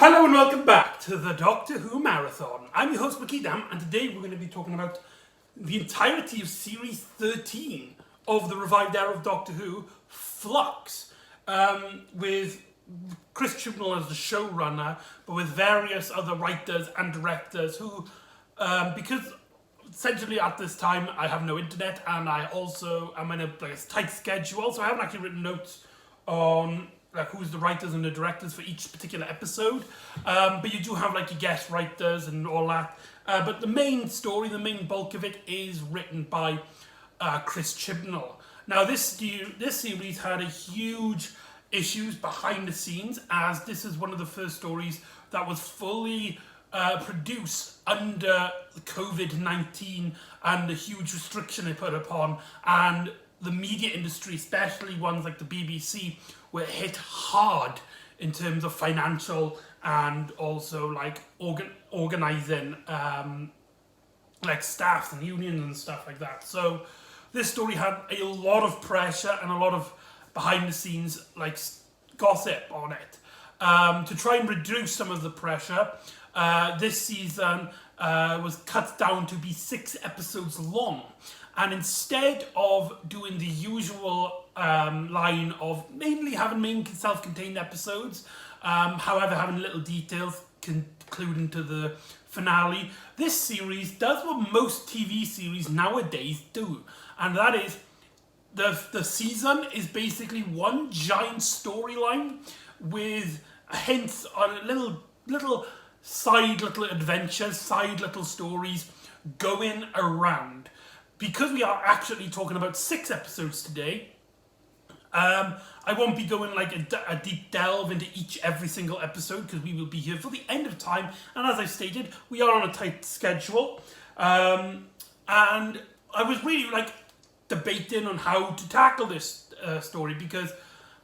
Hello and welcome back to the Doctor Who Marathon. I'm your host McEdam, and today we're going to be talking about the entirety of Series 13 of the revived era of Doctor Who, Flux, with Chris Chibnall as the showrunner, but with various other writers and directors who, because essentially at this time I have no internet and I also am in a tight schedule, so I haven't actually written notes on who's the writers and the directors for each particular episode, but you do have your guest writers and all that, but the main story, the main bulk of it is written by Chris Chibnall. Now this series had a huge issues behind the scenes, as this is one of the first stories that was fully produced under COVID-19 and the huge restriction it put upon, and the media industry, especially ones like the BBC, were hit hard in terms of financial and also organizing staffs and unions and stuff like that. So this story had a lot of pressure and a lot of behind the scenes gossip on it. To try and reduce some of the pressure, this season was cut down to be 6 episodes long. And instead of doing the usual line of mainly having main self-contained episodes, however having little details concluding to the finale, this series does what most TV series nowadays do, and that is the season is basically one giant storyline with hints on little adventures, side little stories going around. Because we are actually talking about 6 episodes today, I won't be going a deep delve into every single episode, because we will be here for the end of time, and as I stated, we are on a tight schedule, and I was really debating on how to tackle this story, because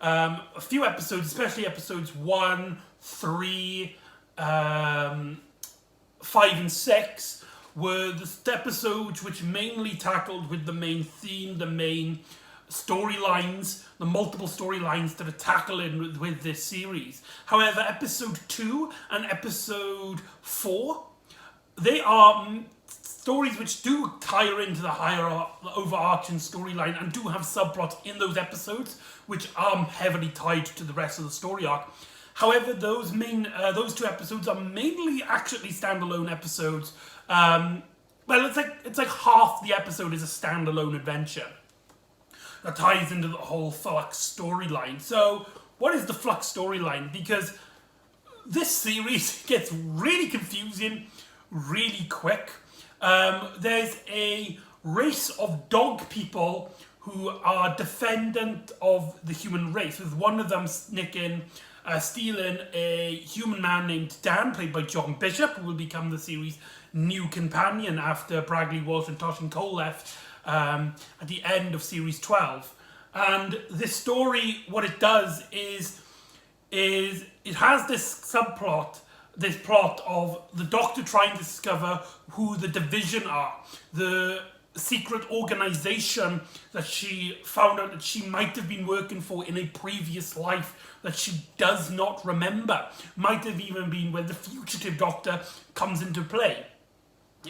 a few episodes, especially episodes 1, 3, 5 and 6, were the episodes which mainly tackled with the main theme, the main storylines, the multiple storylines that are tackled with this series. However, episode 2 and episode 4, they are stories which do tie into the overarching storyline and do have subplots in those episodes which are heavily tied to the rest of the story arc. However, those 2 episodes are mainly actually standalone episodes. It's like half the episode is a standalone adventure that ties into the whole Flux storyline. So, what is the Flux storyline? Because this series gets really confusing really quick. There's a race of dog people who are defendant of the human race, with one of them stealing a human man named Dan, played by John Bishop, who will become the series' new companion after Bragley Walsh and Toshin Cole left at the end of Series 12. And this story, what it does is it has this subplot, this plot of the Doctor trying to discover who the Division are, the secret organization that she found out that she might have been working for in a previous life that she does not remember. Might have even been where the fugitive Doctor comes into play.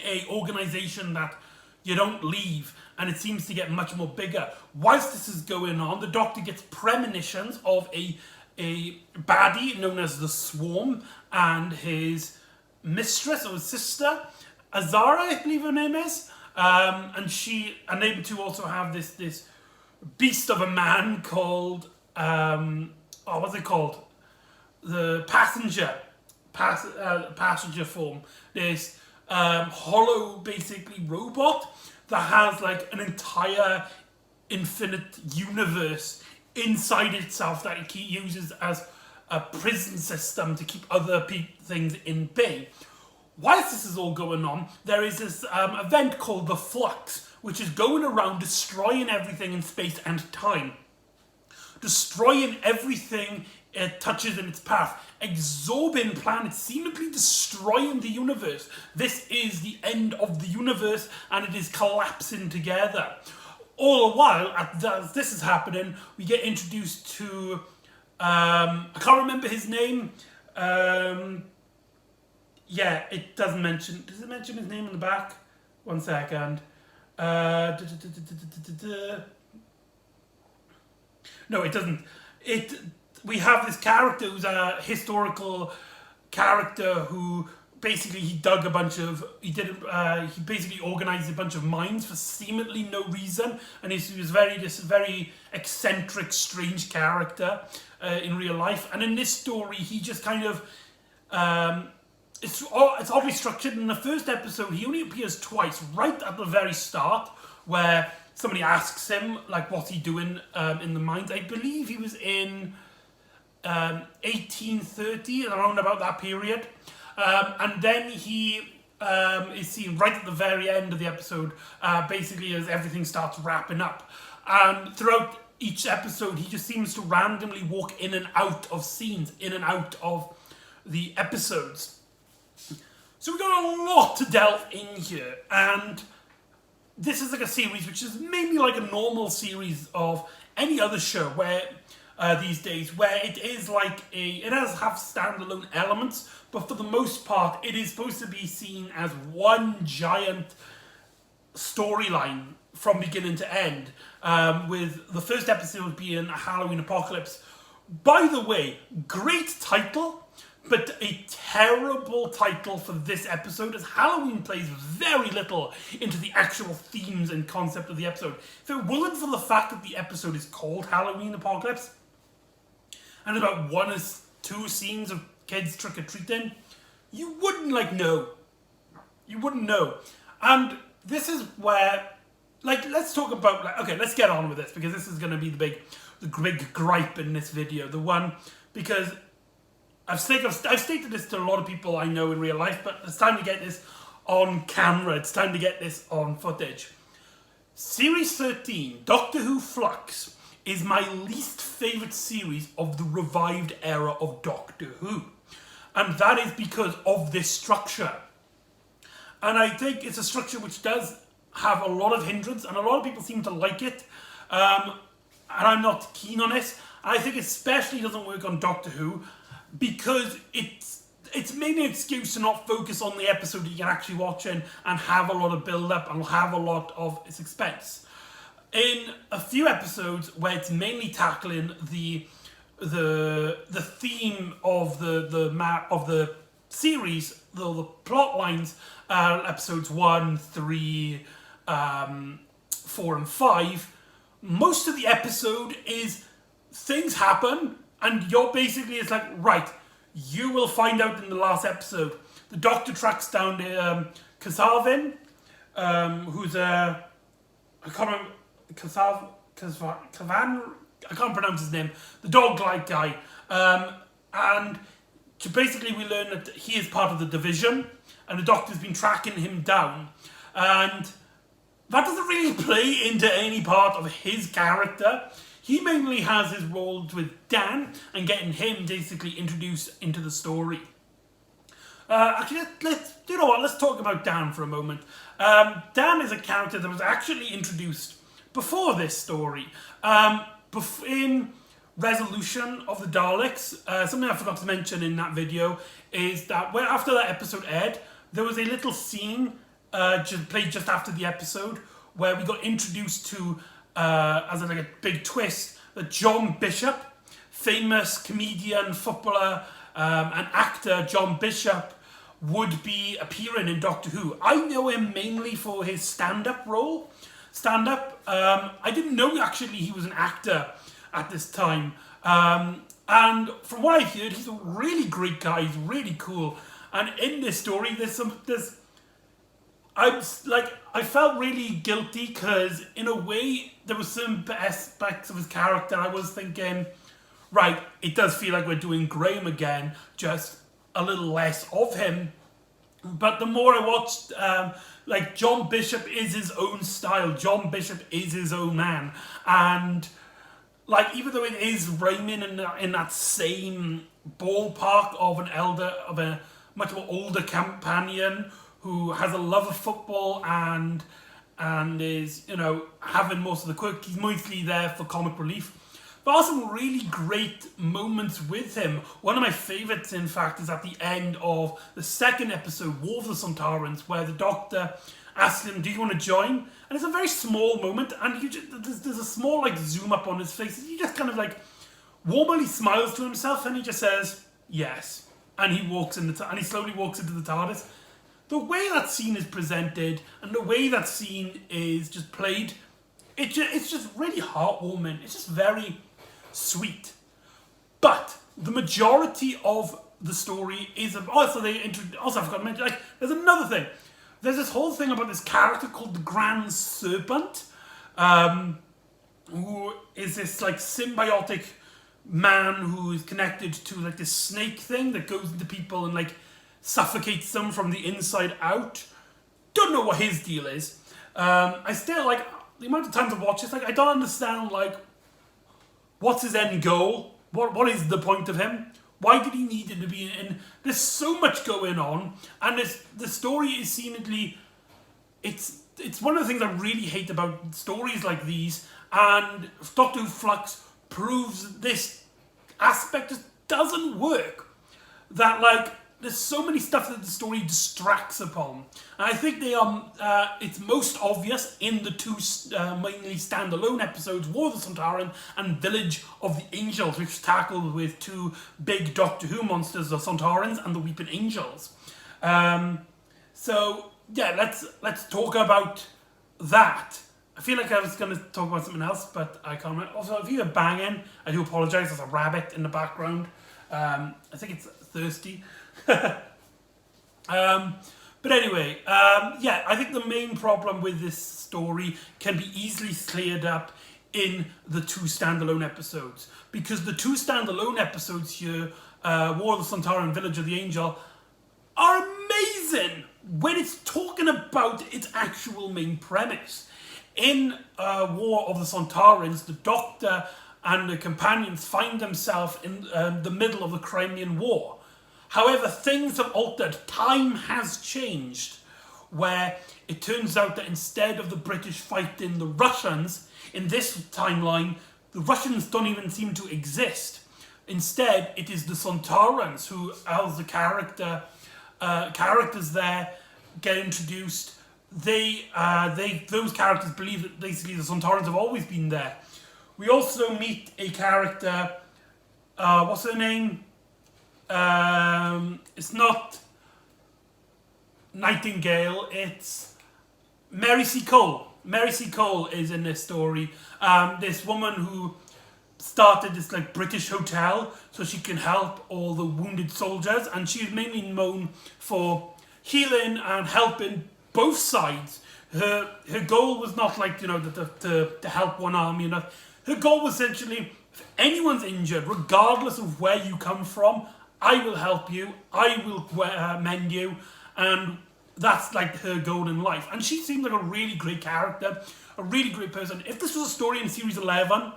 A organization that you don't leave, and it seems to get much more bigger. Whilst this is going on, the Doctor gets premonitions of a baddie known as the Swarm and his mistress or his sister, Azara, I believe her name is. And she unable to also have this beast of a man called what's it called? The passenger form. This hollow basically robot that has an entire infinite universe inside itself that it uses as a prison system to keep other things in bay. Whilst this is all going on, there is this event called the Flux, which is going around destroying everything in space and time. Destroying everything it touches in its path. Absorbing planets, seemingly destroying the universe. This is the end of the universe, and it is collapsing together. All the while, as this is happening, we get introduced to, I can't remember his name, Yeah, it doesn't mention. Does it mention his name in the back? One second. No, it doesn't. We have this character who's a historical character who basically he basically organized a bunch of mines for seemingly no reason, and he was this very eccentric, strange character in real life. And in this story, he just kind of it's oddly structured. In the first episode, he only appears twice, right at the very start, where somebody asks him, like, what's he doing in the mines. I believe he was in 1830, around about that period. And then he is seen right at the very end of the episode, basically as everything starts wrapping up. And throughout each episode, he just seems to randomly walk in and out of scenes, in and out of the episodes. So we've got a lot to delve in here, and this is like a series which is maybe like a normal series of any other show where these days, where it is like it does have standalone elements, but for the most part, it is supposed to be seen as one giant storyline from beginning to end, with the first episode being a Halloween Apocalypse. By the way, great title, but a terrible title for this episode, as Halloween plays very little into the actual themes and concept of the episode. If it wasn't for the fact that the episode is called Halloween Apocalypse, and about 1 or 2 scenes of kids trick-or-treating, you wouldn't know. You wouldn't know. And this is where, let's talk about, okay, let's get on with this, because this is going to be the big gripe in this video. The one, because I've stated this to a lot of people I know in real life, but it's time to get this on camera. It's time to get this on footage. Series 13, Doctor Who Flux, is my least favourite series of the revived era of Doctor Who. And that is because of this structure. And I think it's a structure which does have a lot of hindrance, and a lot of people seem to like it. And I'm not keen on it. I think it especially doesn't work on Doctor Who, because it's mainly an excuse to not focus on the episode that you're actually watching and have a lot of build-up and have a lot of suspense. In a few episodes where it's mainly tackling the theme of the series, the plot lines, episodes 1, 3, 4 and 5, most of the episode is things happen, and you're basically, it's like, right, you will find out in the last episode. The Doctor tracks down Kasavin, who's I can't remember, Kavan, I can't pronounce his name, the dog-like guy. And basically we learn that he is part of the division, and the Doctor's been tracking him down. And that doesn't really play into any part of his character. He mainly has his roles with Dan and getting him basically introduced into the story. Actually, let's talk about Dan for a moment. Dan is a character that was actually introduced before this story. In Resolution of the Daleks, something I forgot to mention in that video is that after that episode aired, there was a little scene played just after the episode where we got introduced to, as a big twist, that John Bishop, famous comedian, footballer, and actor John Bishop, would be appearing in Doctor Who. I know him mainly for his stand-up role. I didn't know actually he was an actor at this time. And from what I've heard, he's a really great guy. He's really cool. And in this story, I felt really guilty because in a way there was some aspects of his character I was thinking, right, it does feel like we're doing Graham again, just a little less of him. But the more I watched, John Bishop is his own style. John Bishop is his own man. And even though it is rhyming in that same ballpark of a much more older companion who has a love of football and is, having most of the quirk, he's mostly there for comic relief. There are some really great moments with him. One of my favourites, in fact, is at the end of the second episode, War of the Sontarans, where the Doctor asks him, do you want to join? And it's a very small moment, and there's a small like zoom up on his face. He just kind of like warmly smiles to himself, and he just says, yes. And he walks in and he slowly walks into the TARDIS. The way that scene is presented and the way that scene is just played, it's just really heartwarming. It's just very sweet. But the majority of the story is also I forgot to mention, like, there's another thing. There's this whole thing about this character called the Grand Serpent, who is this like symbiotic man who is connected to like this snake thing that goes into people and like suffocates them from the inside out. Don't know what his deal is. I still like the amount of times I watch this. Like, I don't understand like what's his end goal. What is the point of him? Why did he need it to be in? There's so much going on, and the story is seemingly. It's one of the things I really hate about stories like these, and Doctor Who Flux proves this aspect just doesn't work. That like there's so many stuff that the story distracts upon, and I think they are. It's most obvious in the two mainly standalone episodes, War of the Sontaran and Village of the Angels, which tackled with two big Doctor Who monsters, the Sontarans and the Weeping Angels. So yeah, let's talk about that. I feel like I was going to talk about something else, but I can't remember. Also, if you hear banging, I do apologise. There's a rabbit in the background. I think it's thirsty. But anyway, yeah, I think the main problem with this story can be easily cleared up in the two standalone episodes. Because the two standalone episodes here, War of the Sontaran and Village of the Angel, are amazing when it's talking about its actual main premise. In War of the Sontarans, the Doctor and the companions find themselves in the middle of the Crimean War. However, things have altered. Time has changed, where it turns out that instead of the British fighting the Russians, in this timeline, the Russians don't even seem to exist. Instead, it is the Sontarans who, as the characters there get introduced. Those characters believe that basically the Sontarans have always been there. We also meet a character, what's her name? It's not Nightingale, it's Mary C. Cole. Mary C. Cole is in this story. This woman who started this like British hotel so she can help all the wounded soldiers, and she's mainly known for healing and helping both sides. Her goal was not like, to help one army enough. Her goal was essentially, if anyone's injured, regardless of where you come from, I will help you, I will mend you, and that's like her goal in life. And she seemed like a really great character, a really great person. If this was a story in Series 11,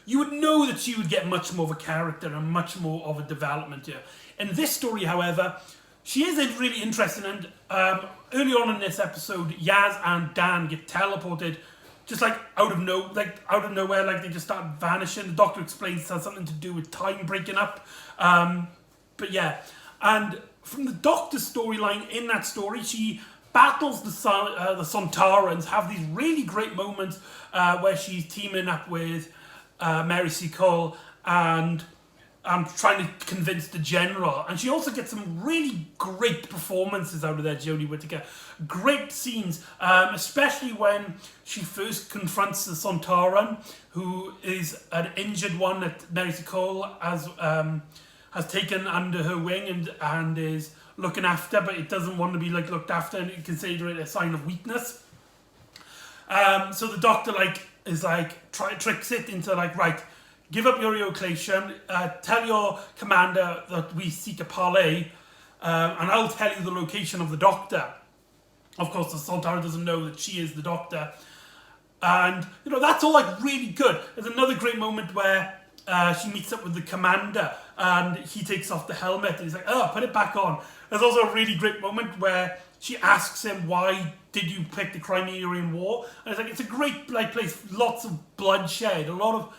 you would know that she would get much more of a character and much more of a development here. In this story, however, she is really interesting, and early on in this episode, Yaz and Dan get teleported just like out of nowhere, like they just start vanishing. The Doctor explains it has something to do with time breaking up. But yeah, and from the Doctor's storyline in that story, she battles the Sontarans, have these really great moments where she's teaming up with Mary C. Cole and trying to convince the general. And she also gets some really great performances out of there, Jodie Whittaker. Great scenes, especially when she first confronts the Sontaran, who is an injured one that Mary C. Cole has taken under her wing and is looking after, but it doesn't want to be like looked after and consider it a sign of weakness. So the Doctor tricks it into right, give up your evocation, tell your commander that we seek a parley, and I'll tell you the location of the Doctor. Of course, the Sontaran doesn't know that she is the Doctor. And, that's all really good. There's another great moment where she meets up with the commander and he takes off the helmet and he's like, oh, put it back on. There's also a really great moment where she asks him, why did you pick the Crimean War? And it's a great place, lots of bloodshed, a lot of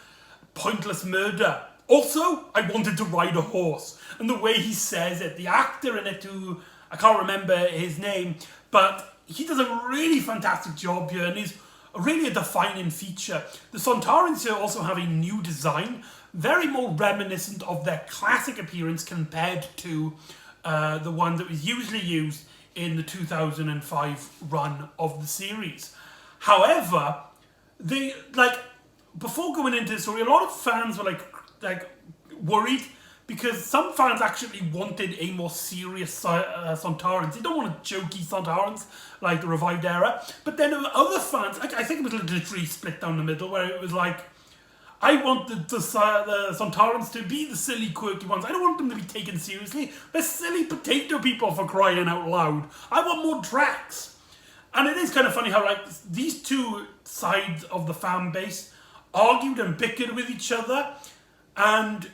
pointless murder. Also, I wanted to ride a horse. And the way he says it, the actor in it who, I can't remember his name, but he does a really fantastic job here and is really a defining feature. The Sontarans here also have a new design, very more reminiscent of their classic appearance compared to the one that was usually used in the 2005 run of the series. However, they, like, before going into the story, a lot of fans were like worried because some fans actually wanted a more serious Sontarans. They don't want jokey Sontarans like the revived era. But then other fans, I think it was literally split down the middle, where it was like, I want the Sontarans to be the silly, quirky ones. I don't want them to be taken seriously. They're silly potato people, for crying out loud. I want more Drax. And it is kind of funny how, like, these two sides of the fan base argued and bickered with each other, and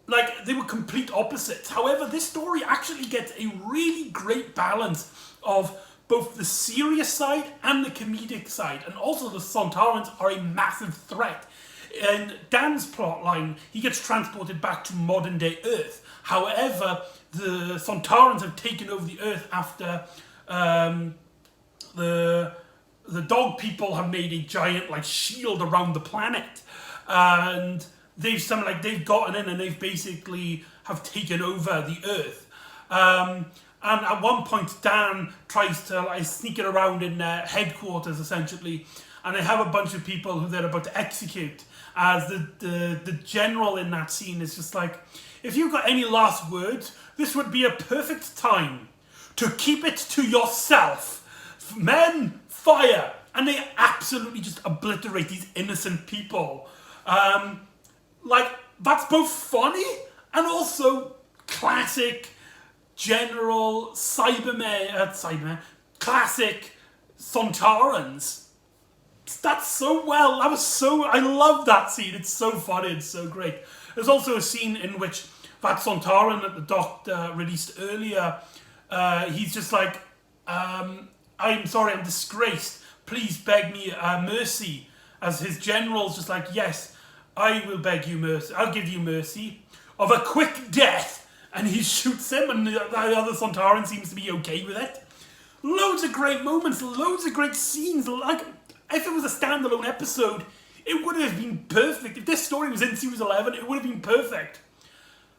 like they were complete opposites. However, this story actually gets a really great balance of both the serious side and the comedic side, and also the Sontarans are a massive threat. In Dan's plotline, he gets transported back to modern day Earth. However, the Sontarans have taken over the Earth after the dog people have made a giant like shield around the planet, and they've gotten in and they've basically have taken over the Earth. And at one point, Dan tries to like sneak it around in their headquarters essentially, and they have a bunch of people who they're about to execute. As the general in that scene is just like, if you've got any last words, this would be a perfect time to keep it to yourself. Men, fire! And they absolutely just obliterate these innocent people. Like, that's both funny and also classic general Cybermen, classic Sontarans. That's so well, I love that scene. It's so funny, it's so great. There's also a scene in which that Sontaran that the Doctor released earlier, he's just like, I'm sorry, I'm disgraced. Please beg me mercy. As his general's just like, yes, I will beg you mercy. I'll give you mercy of a quick death. And he shoots him, and the other Sontaran seems to be okay with it. Loads of great moments, loads of great scenes. Like, if it was a standalone episode, it would have been perfect. If this story was in Series 11, it would have been perfect.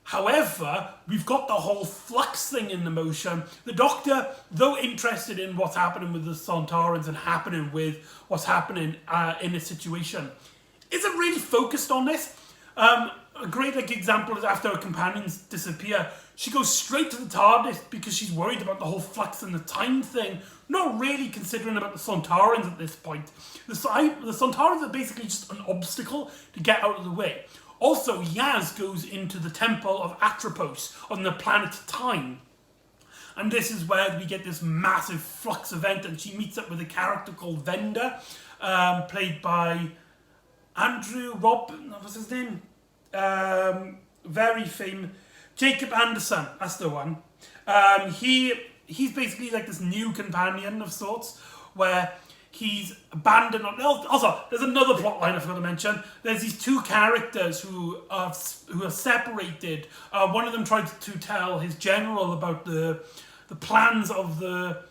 However, we've got the whole Flux thing in the motion. The Doctor, though interested in what's happening with the Sontarans and happening with what's happening in this situation, isn't really focused on this. A great example is after her companions disappear, she goes straight to the TARDIS because she's worried about the whole Flux and the time thing, not really considering about the Sontarans at this point. The Sontarans are basically just an obstacle to get out of the way. Also, Yaz goes into the Temple of Atropos on the planet Time. And this is where we get this massive Flux event, and she meets up with a character called Venda, played by Andrew what's his name? Very famous. Jacob Anderson, that's the one. He's basically like this new companion of sorts, where he's abandoned. Also, there's another plot line I forgot to mention. There's these two characters who are separated. One of them tried to tell his general about the plans of the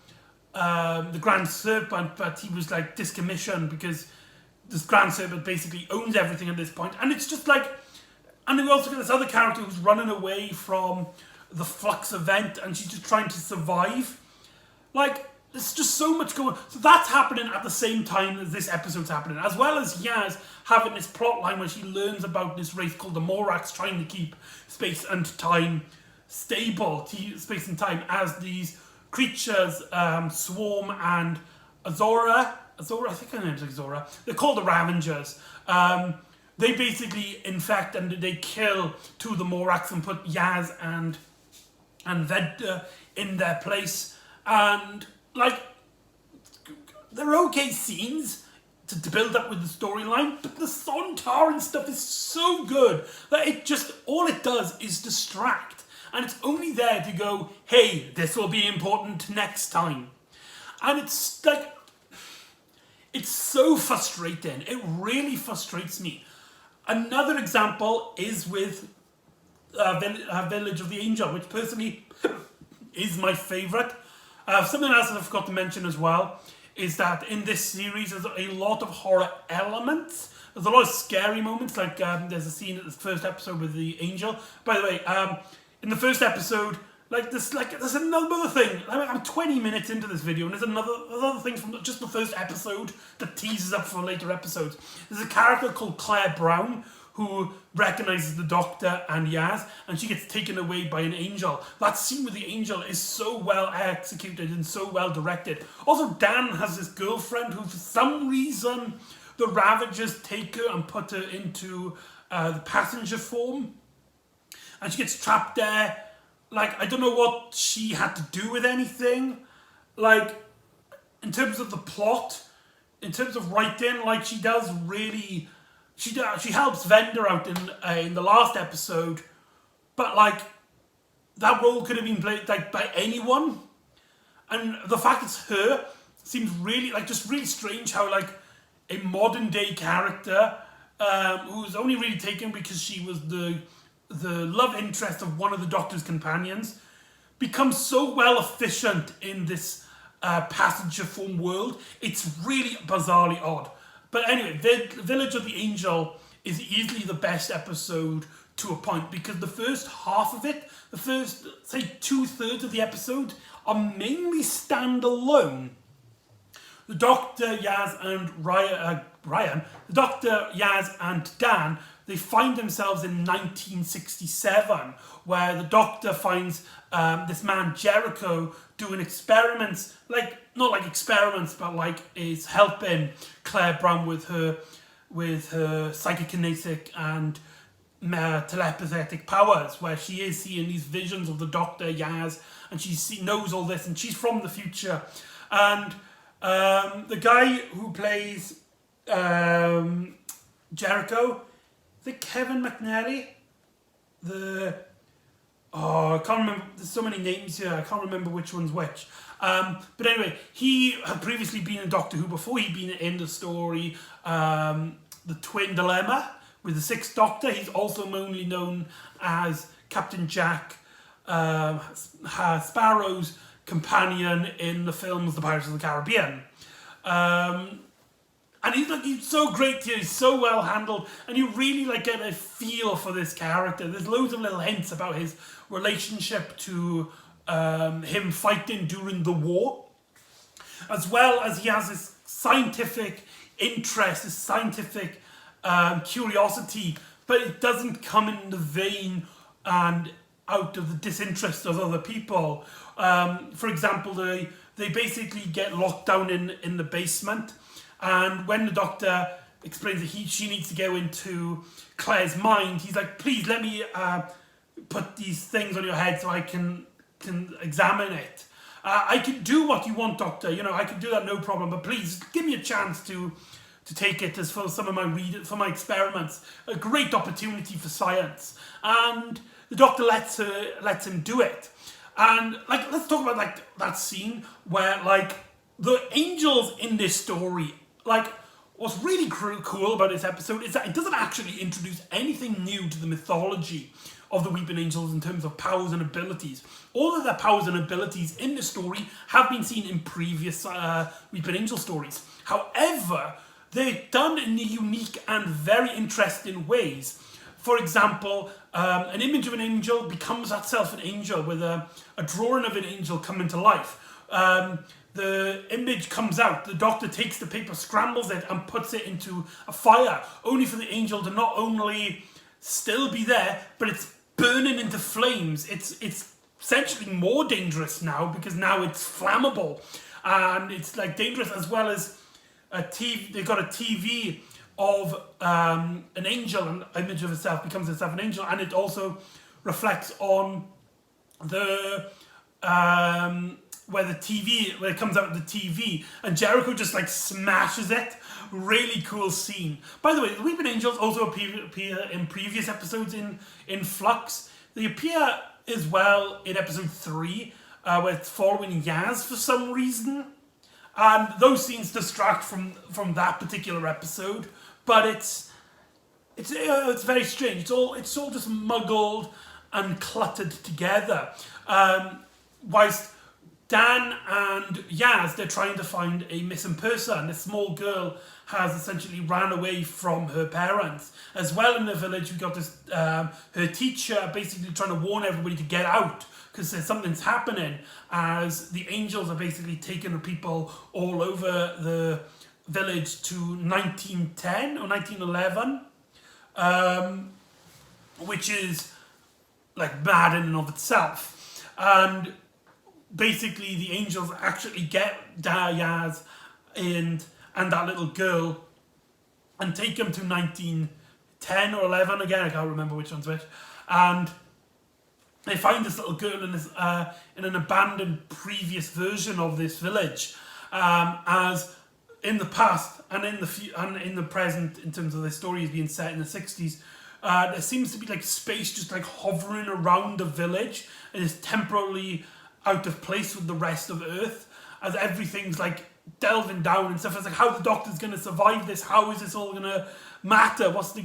Grand Serpent, but he was like discommissioned because this Grand Serpent basically owns everything at this point. And it's just like, and then we also get this other character who's running away from the Flux event, and she's just trying to survive. Like, there's just so much going on. So that's happening at the same time as this episode's happening, as well as Yaz having this plot line where she learns about this race called the Morax trying to keep space and time stable, space and time, as these creatures, Swarm and Azora, I think her name's Azora, they're called the Ravengers. They basically infect and they kill two of the Morax and put Yaz and Veda in their place. And, like, they're okay scenes to build up with the storyline, but the Sontaran stuff is so good that it just, all it does is distract. And it's only there to go, hey, this will be important next time. And it's like, it's so frustrating. It really frustrates me. Another example is with Village of the Angel, which personally is my favourite. Something else that I forgot to mention as well is that in this series there's a lot of horror elements. There's a lot of scary moments, like there's a scene at the first episode with the angel. By the way, in the first episode, there's another thing. I'm 20 minutes into this video, and there's another thing from just the first episode that teases up for later episodes. There's a character called Claire Brown who recognizes the Doctor and Yaz, and she gets taken away by an angel. That scene with the angel is so well executed and so well directed. Also, Dan has this girlfriend who, for some reason, the Ravagers take her and put her into the passenger form, and she gets trapped there. I don't know what she had to do with anything. In terms of the plot, in terms of writing, she does really... She helps Vender out in the last episode, but that role could have been played by anyone, and the fact it's her seems really just really strange. How a modern day character who's only really taken because she was the love interest of one of the Doctor's companions becomes so well efficient in this passenger form world. It's really bizarrely odd. But anyway, Village of the Angel is easily the best episode to a point, because the first half of it, the first, say, 2/3 of the episode, are mainly standalone. The Doctor, Yaz, and Ryan, the Doctor, Yaz, and Dan, they find themselves in 1967, where the Doctor finds this man Jericho doing experiments, not like experiments, but is helping Claire Brown with her psychokinetic and telepathic powers, where she is seeing these visions of the Doctor, Yaz, and she knows all this, and she's from the future. And the guy who plays Jericho, is it Kevin McNally? I can't remember. There's so many names here. I can't remember which one's which. But anyway, he had previously been in Doctor Who before he'd been in the story, The Twin Dilemma with the Sixth Doctor. He's also mainly known as Captain Jack Sparrow's companion in the films The Pirates of the Caribbean. And he's so great here, he's so well handled, and you really get a feel for this character. There's loads of little hints about his relationship to him fighting during the war, as well as he has this scientific interest, this scientific curiosity, but it doesn't come in the vein and out of the disinterest of other people. For example, they basically get locked down in the basement. And when the Doctor explains that she needs to go into Claire's mind, he's like, please let me put these things on your head so I can examine it. I can do what you want, Doctor. I can do that, no problem. But please give me a chance to take it as for some of my experiments. A great opportunity for science. And the Doctor lets him do it. And let's talk about that scene where the angels in this story. What's really cool about this episode is that it doesn't actually introduce anything new to the mythology of the Weeping Angels in terms of powers and abilities. All of their powers and abilities in the story have been seen in previous Weeping Angel stories. However, they're done in unique and very interesting ways. For example, an image of an angel becomes itself an angel with a drawing of an angel coming to life. The image comes out, the Doctor takes the paper, scrambles it, and puts it into a fire, only for the angel to not only still be there, but it's burning into flames. It's essentially more dangerous now, because now it's flammable, and it's dangerous, as well as a TV. They've got a TV of an angel, an image of itself becomes itself an angel, and it also reflects on the where it comes out of the TV, and Jericho just smashes it. Really cool scene. By the way, the Weeping Angels also appear in previous episodes in Flux. They appear as well in episode 3, where it's following Yaz for some reason, and those scenes distract from that particular episode. But it's very strange. It's all just muggled and cluttered together. Whilst Dan and Yaz, they're trying to find a missing person. This small girl has essentially ran away from her parents. As well in the village, we got this her teacher basically trying to warn everybody to get out because something's happening, as the angels are basically taking people all over the village to 1910 or 1911, which is like mad in and of itself. And basically the angels actually get Yaz and that little girl and take them to 1910 or 11 again, I can't remember which one's which, and they find this little girl in this in an abandoned previous version of this village, as in the past and in the present, in terms of the story is being set in the 60s. There seems to be like space just like hovering around the village and is temporarily out of place with the rest of Earth, as everything's like delving down and stuff. It's like, how the Doctor's going to survive this? How is this all going to matter? What's the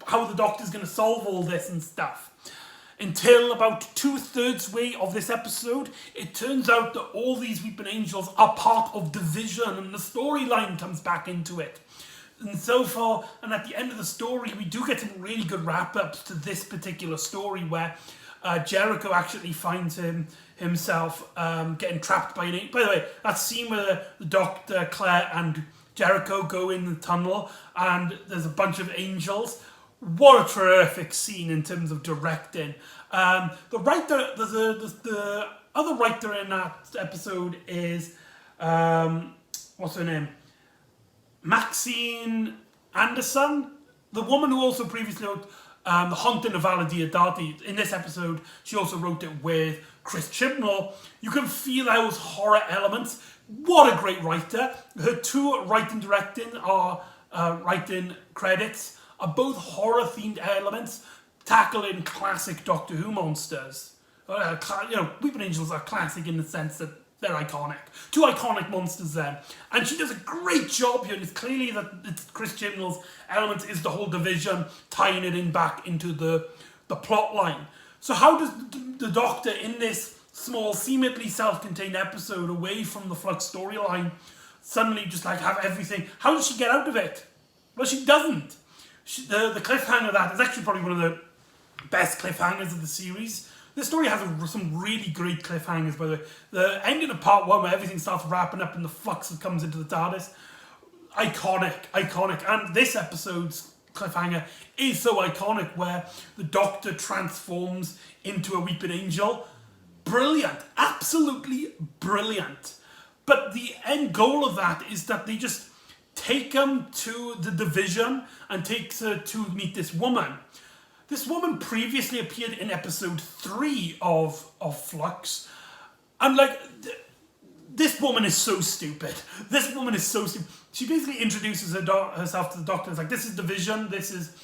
how the Doctor's going to solve all this and stuff? Until about 2/3 way of this episode, it turns out that all these Weeping Angels are part of Division, and the storyline comes back into it. And so far, and at the end of the story, we do get some really good wrap-ups to this particular story, where Jericho actually finds himself getting trapped by an angel. By the way, that scene where the Doctor, Claire, and Jericho go in the tunnel, and there's a bunch of angels. What a terrific scene in terms of directing. The writer, the other writer in that episode is, what's her name? Maxine Anderson, the woman who also previously wrote The Haunting of Valle Diodati. In this episode, she also wrote it with Chris Chibnall. You can feel those horror elements. What a great writer. Her two writing credits are both horror-themed elements, tackling classic Doctor Who monsters. Weeping Angels are classic in the sense that they're iconic. Two iconic monsters then. And she does a great job here, and it's clearly that it's Chris Chibnall's element is the whole Division, tying it in back into the plot line. So how does the Doctor, in this small, seemingly self-contained episode away from the Flux storyline, suddenly just like have everything? How does she get out of it? Well, she doesn't. The cliffhanger of that is actually probably one of the best cliffhangers of the series. This story has some really great cliffhangers, by the way. The ending of part 1, where everything starts wrapping up and the Flux comes into the TARDIS, iconic. And this episode's cliffhanger is so iconic, where the Doctor transforms into a Weeping Angel. Brilliant, absolutely brilliant. But the end goal of that is that they just take him to the Division and takes her to meet this woman. This woman previously appeared in episode 3 of Flux. And this woman is so stupid. She basically introduces herself to the Doctor. It's like, this is Division. This is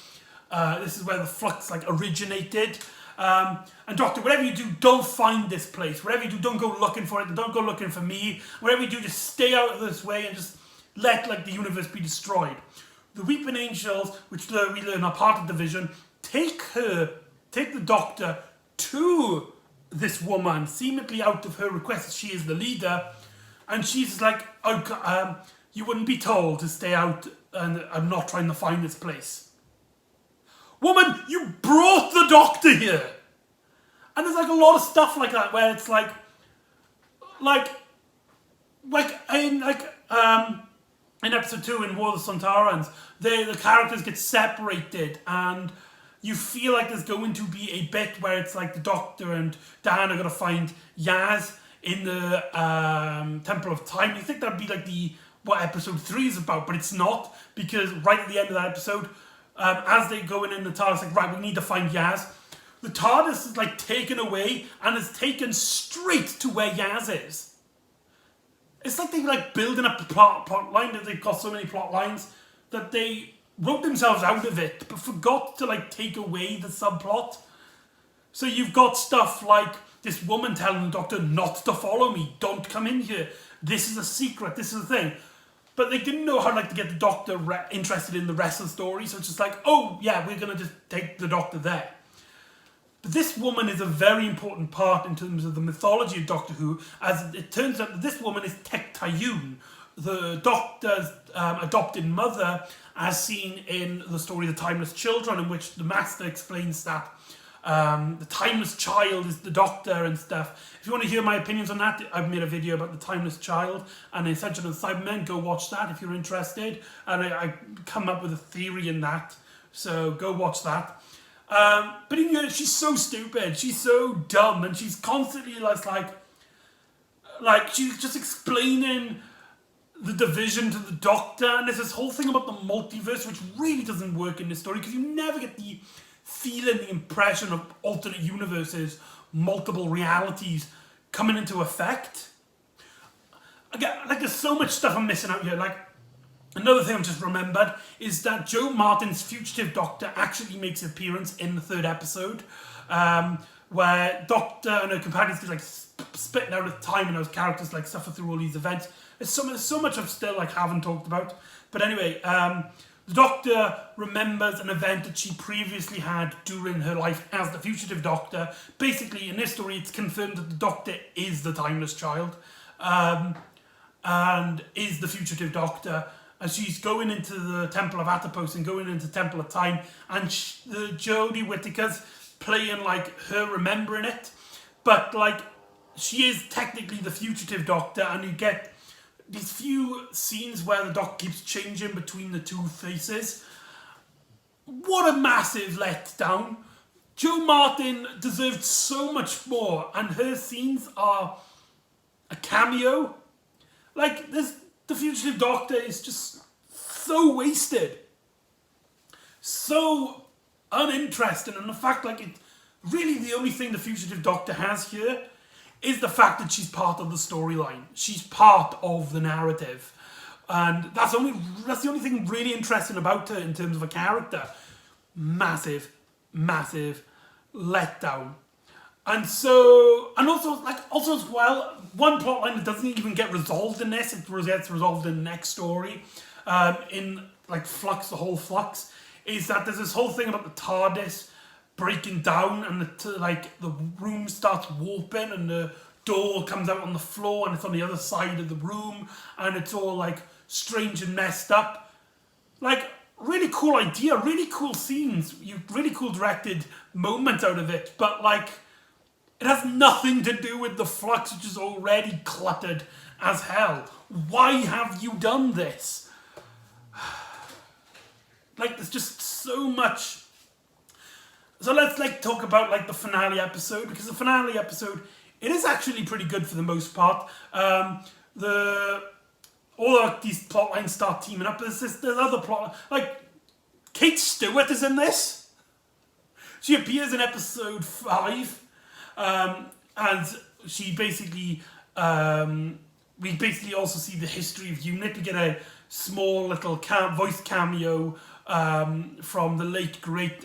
where the Flux originated. And Doctor, whatever you do, don't find this place. Whatever you do, don't go looking for it. Don't go looking for me. Whatever you do, just stay out of this way and just let the universe be destroyed. The Weeping Angels, which we learn are part of Division, take the Doctor to this woman, seemingly out of her request. She is the leader, and she's like, you wouldn't be told to stay out, and I'm not trying to find this place. Woman, you brought the Doctor here! And there's a lot of stuff like that, where it's in episode 2 in War of the Sontarans, the characters get separated, and you feel like there's going to be a bit where it's like the Doctor and Dan are going to find Yaz in the Temple of Time. You think that'd be what episode 3 is about, but it's not, because right at the end of that episode, as they go in the TARDIS, right, we need to find Yaz. The TARDIS is taken away and is taken straight to where Yaz is. It's like they're building up the plot line, that they've got so many plot lines that they wrote themselves out of it, but forgot to take away the subplot. So you've got stuff like this woman telling the Doctor not to follow me, don't come in here, this is a secret, this is a thing. but they didn't know how like to get the Doctor interested in the rest of the story. So it's just like, oh yeah, we're gonna just take the Doctor there. But this woman is a very important part in terms of the mythology of Doctor Who, as it turns out that this woman is Tech-Tayun, the Doctor's adopted mother, as seen in the story The Timeless Children, in which the Master explains that the Timeless Child is the Doctor and stuff. If you want to hear my opinions on that, I've made a video about the Timeless Child and Ascension of the Cybermen. Go watch that if you're interested. And I come up with a theory in that, so go watch that. But you know, she's so stupid, she's so dumb, and she's constantly like she's just explaining the division to the Doctor, and there's this whole thing about the multiverse which really doesn't work in this story, because you never get the feeling, the impression of alternate universes, multiple realities coming into effect. Again, like there's so much stuff I'm missing out here. Like, another thing I've just remembered is that Joe Martin's fugitive Doctor actually makes an appearance in the 3rd episode, where Doctor and her companions get like spitting out of time, and those characters like suffer through all these events. There's so much I've still like haven't talked about. But anyway, the Doctor remembers an event that she previously had during her life as the fugitive Doctor. Basically, in this story, it's confirmed that the Doctor is the Timeless Child, and is the fugitive Doctor. And she's going into the Temple of Atropos and going into Temple of Time, and the Jodie Whittaker's playing like her remembering it, but like she is technically the fugitive Doctor, and you get these few scenes where the Doctor keeps changing between the two faces. What a massive letdown. Jo Martin deserved so much more, and her scenes are a cameo. Like, the fugitive Doctor is just so wasted. So uninteresting, and the fact, like, it really the only thing the fugitive Doctor has here is the fact that she's part of the storyline. She's part of the narrative. And that's the only thing really interesting about her in terms of a character. Massive, massive letdown. And so, and also as well, one plotline that doesn't even get resolved in this, it gets resolved in the next story, in like Flux, the whole Flux, is that there's this whole thing about the TARDIS breaking down, and the room starts warping, and the door comes out on the floor, and it's on the other side of the room, and it's all like strange and messed up. Like, really cool idea, really cool scenes, really cool directed moments out of it, but like, it has nothing to do with the Flux, which is already cluttered as hell. Why have you done this? Like, there's just so much. So let's like talk about like the finale episode, because the finale episode, it is actually pretty good for the most part. All of these plot lines start teaming up. There's other plot, like Kate Stewart is in this. She appears in episode 5, and she basically we basically also see the history of UNIT. We get a small little voice cameo from the late great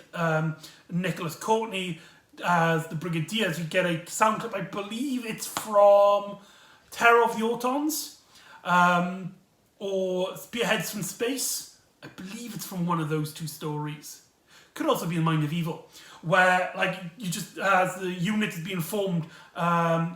Nicholas Courtney as the Brigadiers. We get a sound clip, I believe it's from Terror of the Autons, or Spearheads from Space. I believe it's from one of those two stories. Could also be in Mind of Evil, where like you just, as the unit is being formed,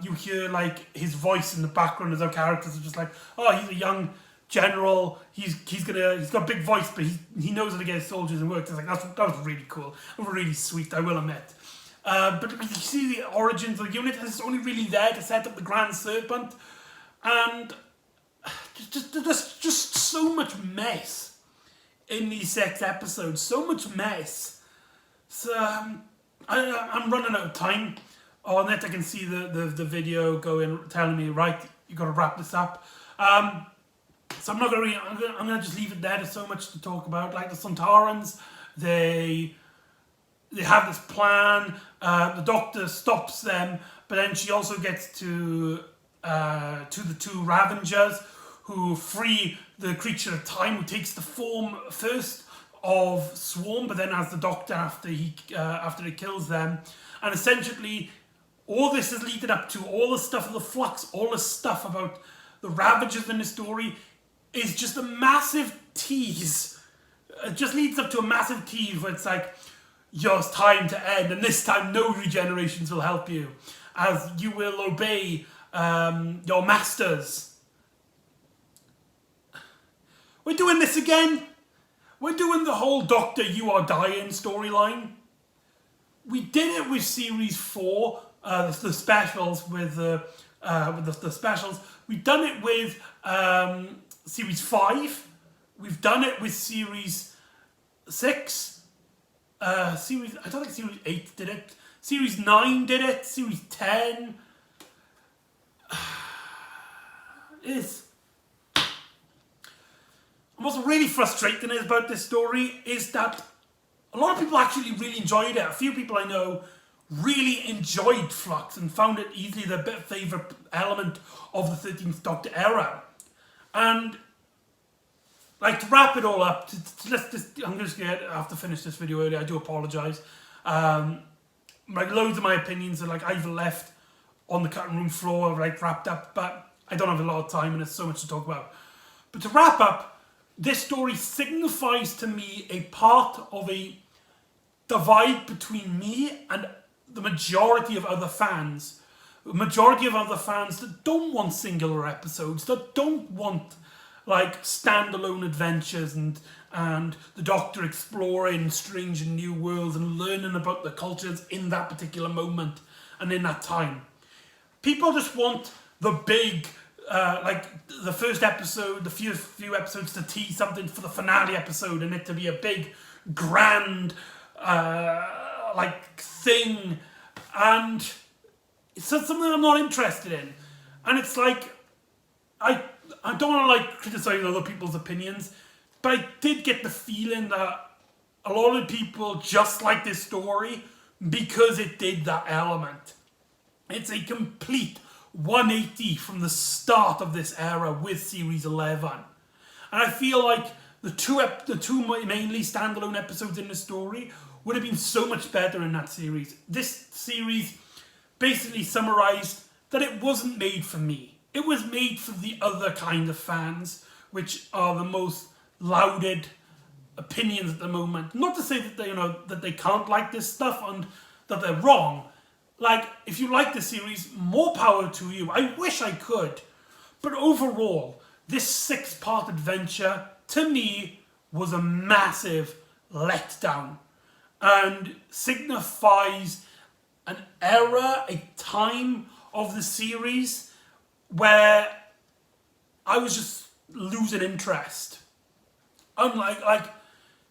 you hear like his voice in the background as our characters are just like, oh, he's a young general, he's got a big voice, but he knows how to get his soldiers and work. It's like, that was really cool, really sweet, I will admit. But you see the origins of the unit, and it's only really there to set up the Grand Serpent, and just so much mess in these 6 episodes, so much mess. So I'm running out of time on it. I can see the video going, telling me, right, you got to wrap this up. So I'm not going to. I'm going to just leave it there. There's so much to talk about. Like the Sontarans, they have this plan. The Doctor stops them, but then she also gets to the 2 Ravengers, who free the creature of time, who takes the form first of Swarm, but then as the Doctor after he kills them. And essentially, all this is leading up to all the stuff of the Flux, all the stuff about the Ravagers in the story. is just a massive tease. It just leads up to a massive tease where it's like, yours time to end, and this time no regenerations will help you, as you will obey your masters. We're doing this again. We're doing the whole Doctor You Are Dying storyline. We did it with Series 4, the specials with the specials. We've done it with Series 5. We've done it with Series 6. I don't think Series 8 did it. Series 9 did it. Series 10. What's really frustrating is about this story is that a lot of people actually really enjoyed it. A few people I know really enjoyed Flux and found it easily their favourite element of the 13th Doctor era. And like, to wrap it all up, I'm just gonna have to finish this video early. I do apologise. Like, loads of my opinions are like either left on the cutting room floor or like wrapped up, but I don't have a lot of time and there's so much to talk about. But to wrap up, this story signifies to me a part of a divide between me and the majority of other fans. The majority of other fans that don't want singular episodes, that don't want like standalone adventures and the Doctor exploring strange and new worlds and learning about the cultures in that particular moment and in that time. People just want the big, like the first episode, the few episodes to tease something for the finale episode and it to be a big, grand, like thing, and it's something I'm not interested in. And it's like, I don't want to like criticize other people's opinions, but I did get the feeling that a lot of people just like this story because it did that element. It's a complete 180 from the start of this era with Series 11. And I feel like the two mainly standalone episodes in the story would have been so much better in that series. This series basically summarized that it wasn't made for me. It was made for the other kind of fans, which are the most lauded opinions at the moment. Not to say that they, that they can't like this stuff and that they're wrong. Like, if you like this series, more power to you. I wish I could. But overall, this 6-part adventure, to me, was a massive letdown. And signifies an era, a time of the series where I was just losing interest. Unlike,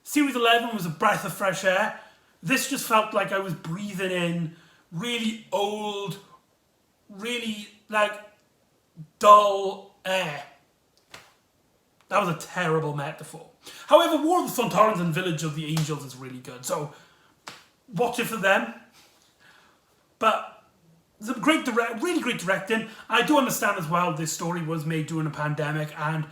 Series 11 was a breath of fresh air. This just felt like I was breathing in really old, really, dull air. That was a terrible metaphor. However, War of the Sontarans and Village of the Angels is really good, so watch it for them. But it's a really great directing. I do understand as well this story was made during a pandemic, and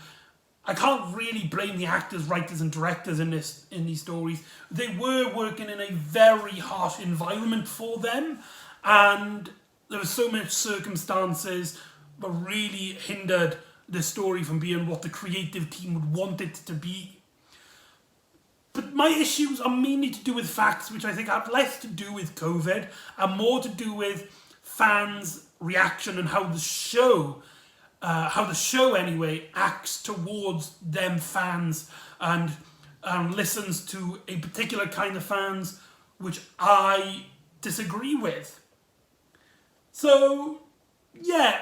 I can't really blame the actors, writers and directors in these stories. They were working in a very harsh environment for them, and there were so many circumstances that really hindered the story from being what the creative team would want it to be. But my issues are mainly to do with facts, which I think have less to do with COVID and more to do with fans' reaction and how the show anyway acts towards them fans and listens to a particular kind of fans which I disagree with. So yeah,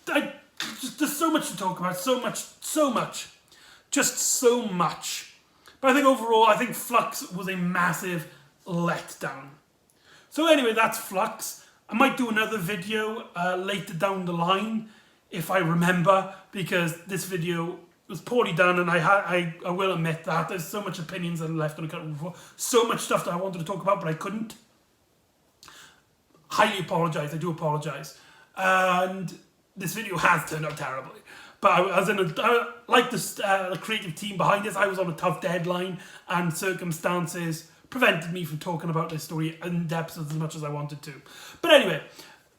there's so much to talk about, so much, just so much. But I think overall, I think Flux was a massive letdown. So anyway, that's Flux. I might do another video later down the line, if I remember, because this video was poorly done, and I will admit that there's so much opinions that are left on the cutting room floor, so much stuff that I wanted to talk about, but I couldn't. Highly apologise, I do apologise. And this video has turned out terribly. But I was like the creative team behind this, I was on a tough deadline, and circumstances prevented me from talking about this story in depth as much as I wanted to. But anyway,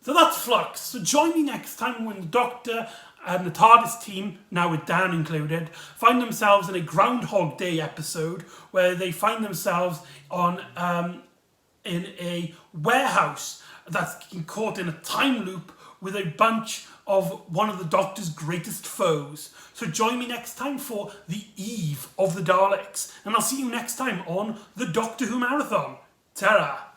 so that's Flux. So join me next time when the Doctor and the TARDIS team, now with Dan included, find themselves in a Groundhog Day episode where they find themselves on in a warehouse that's caught in a time loop with a bunch of one of the Doctor's greatest foes. So join me next time for the Eve of the Daleks, and I'll see you next time on the Doctor Who Marathon. Ta-ra!